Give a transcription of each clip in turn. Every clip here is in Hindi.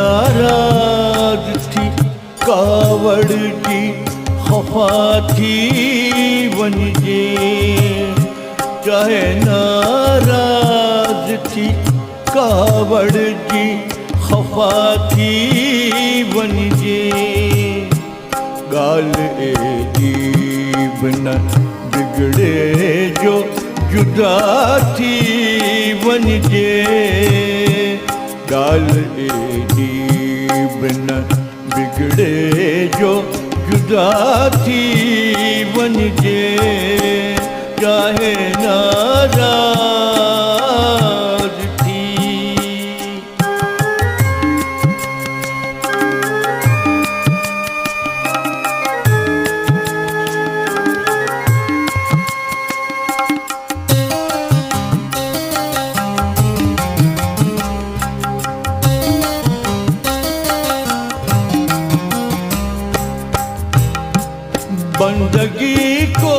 नाराज थी कावड़ जी खफा थी वनजे, चाहे नाराज थी कावड़ जी खफा थी वनजे। गाल एजीब न बिगड़े जो जुदा थी वनजे, गाल एजीब न बिगड़े जो जुदा थी वनजे, चाहे नाराज थी। बंदगी को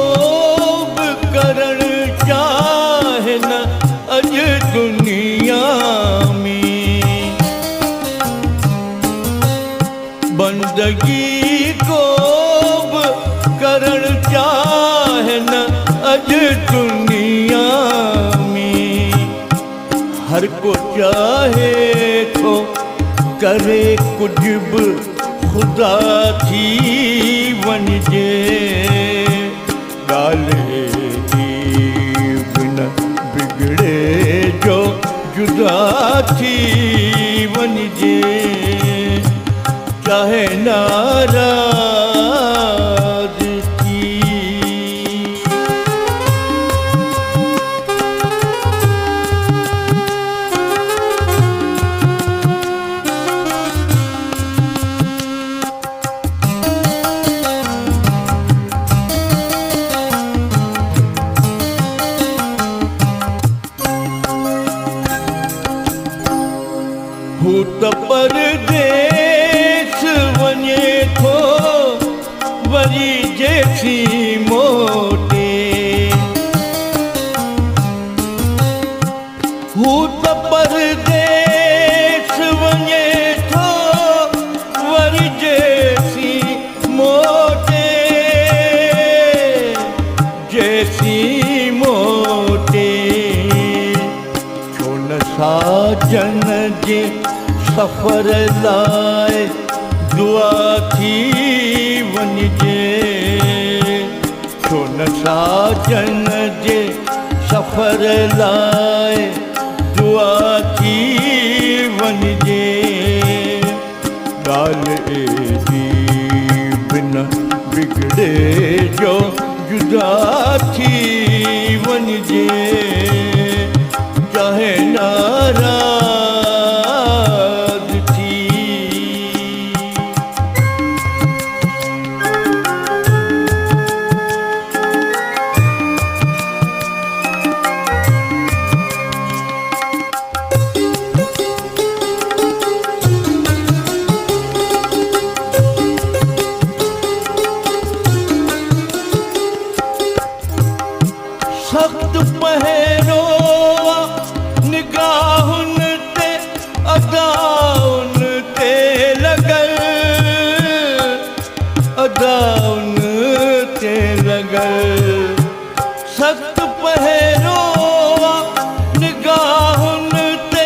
करण चाहे न अज दुनिया में, बंदगी को करण चाहे न अज दुनिया में। हर को चाहे तो करे कुछ भी खुदा थी वनजे, गाल एजीब न बिगड़े जो जुदा थी वनजे, चाहे नाराज थी। भूत परदेस वञे थो वरी जेसी मोटे, भूत परदेस वञे थो वरी जेसी मोटे, जेसी मोटे। छो न साजन जे सफ़र लाइ दुआ थी वनजे, छो न साजन जे सफ़र लाइ दुआ थी वनजे, गाल एजीब न बिगड़े जो जुदा थी वनजे, चाहे नाराज सख्त पहरो निगाहुन ते अदाउन ते लगल, अदाउन ते लगल। सख्त पहरो निगाहुन ते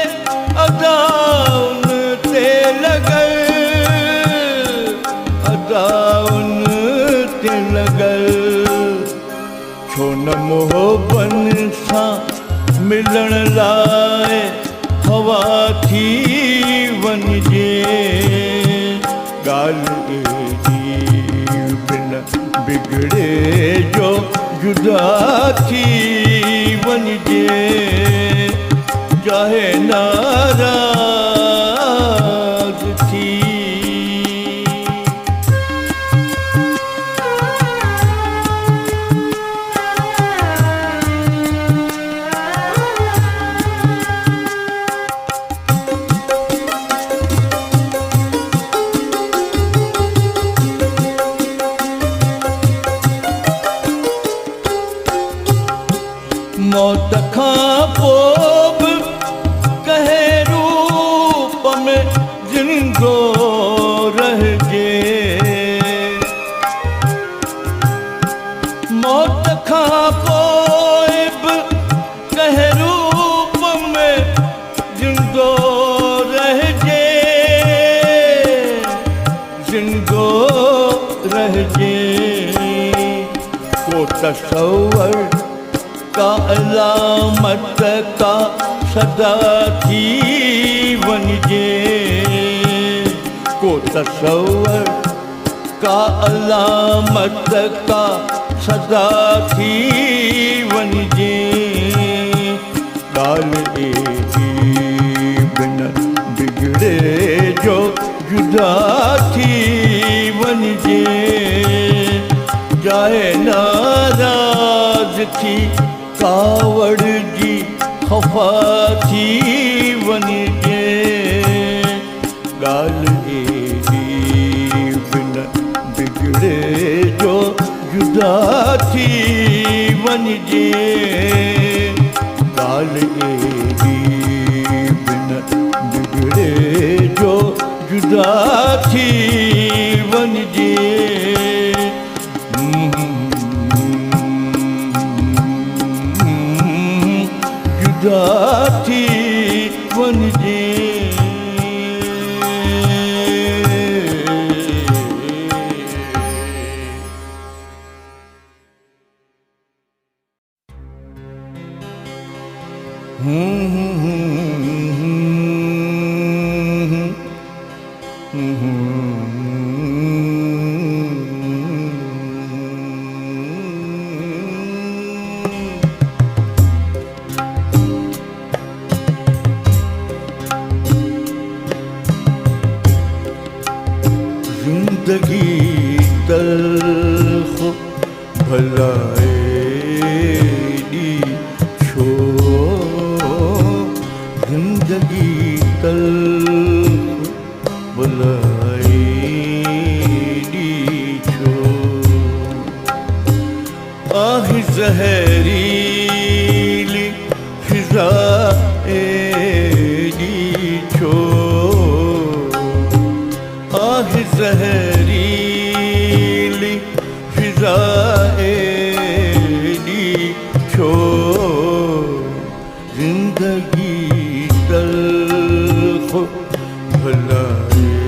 अदाउन ते लगल, अदाउन ते लगल। छो न मोहबन सां मिलण लाइ हवा थी वनजे, गाल एजीब न बिगड़े जो जुदा थी वनजे, चाहे नाराज थी। मौत खां पोइ बि कहे रूह जिंदो रहजे मौत खां पोइ बि कंहिं रूप में जिंदो रहजे जिंदो रहजे को तसव्वुर का अलामत का सदा थी वञिजे को तसव्वुर का अलामत का सदा थी वञिजे ॻाल्हि एॾी बिन बिगड़े जो जुदा थी वञिजे जाए नाराज़ थी कावड़ जी ख़फ़ा थी वञिजे ॻाल्हि एॾी बिन बिगड़े जो जुदा थी वञिजे ॻाल्हि एॾी बिन बिगड़े जो जुदा थी वञिजे जुदा थी वञिजे जिंदगी तल्ख भलाएगी छो जिंदगी तल्ख भलाएगी छो आह ज़हरीली फिज़ाएगी छो आह ज़हरीली फिज़ाएगी छो जिंदगी तल्ख भलाएगी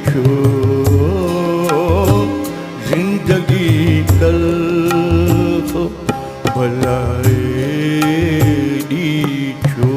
छो जिंदगी तल्ख भलाएगी छो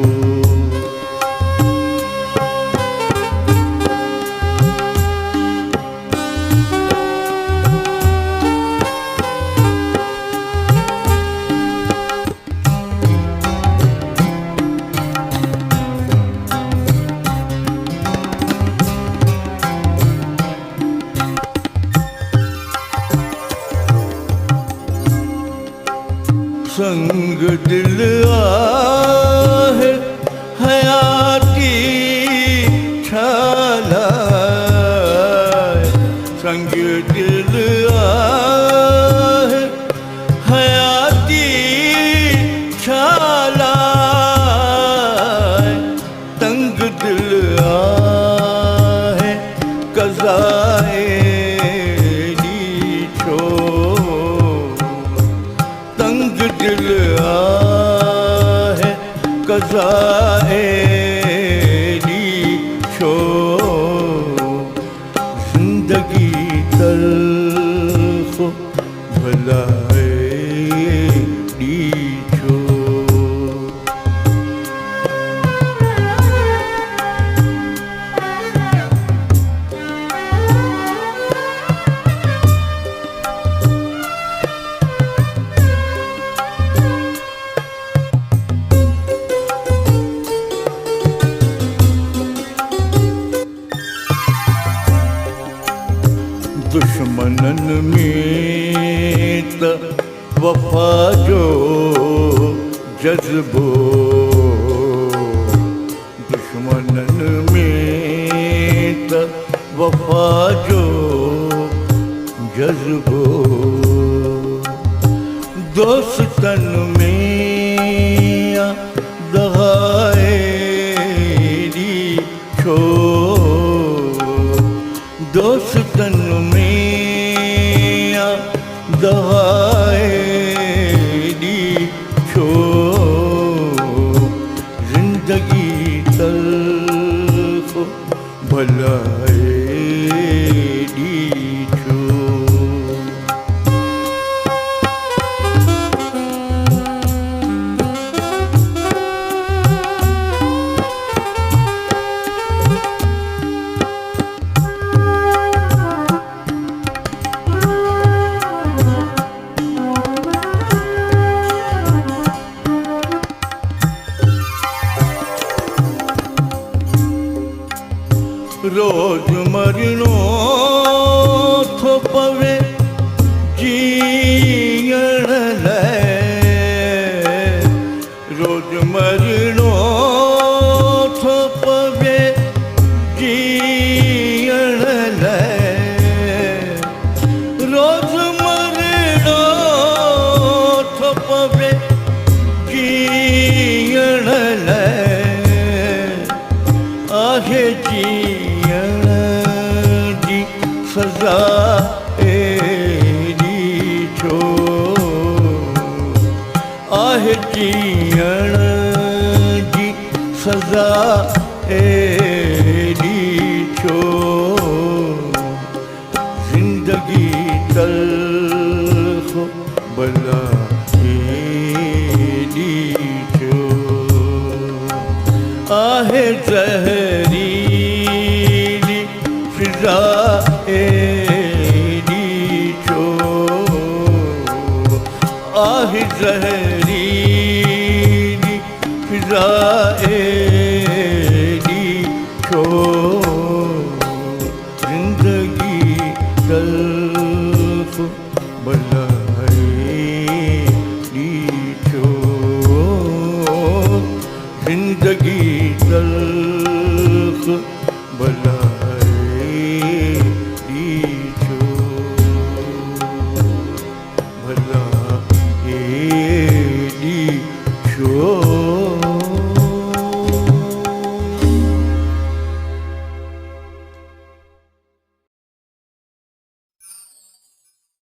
संग दिल आहे हयाती छालाए संग दिल आहे हयाती छालाए तंग दिल आहे कज़ाए दिल आहे कज़ाएगी छो जिंदगी तल्ख भलाएगी छो दुश्मनन में त वफ़ा जो जज़्बो दुश्मनन में त वफ़ा जो जज़्बो दोस्तन में दगाएगी ભલાએડી છો. રોજ મરણો થોપવે જીયણ લે, રોજ મરણો થોપવે જીયણ લે, રોજ મરણો થોપવે જીયણ લે, आहे जी સજા એડી છો, આહ જીયણજી સજા એડી છો. જિંદગી તલખ બલા એડી છો, આહ ઝહરીલી ફિઝા એડી છો, આહ ઝહરીલી ફિઝા એડી છો. જિંદગી તલખ બલાએડી છો, જિંદગી તલખ બલાએડી છો, ભલાએડી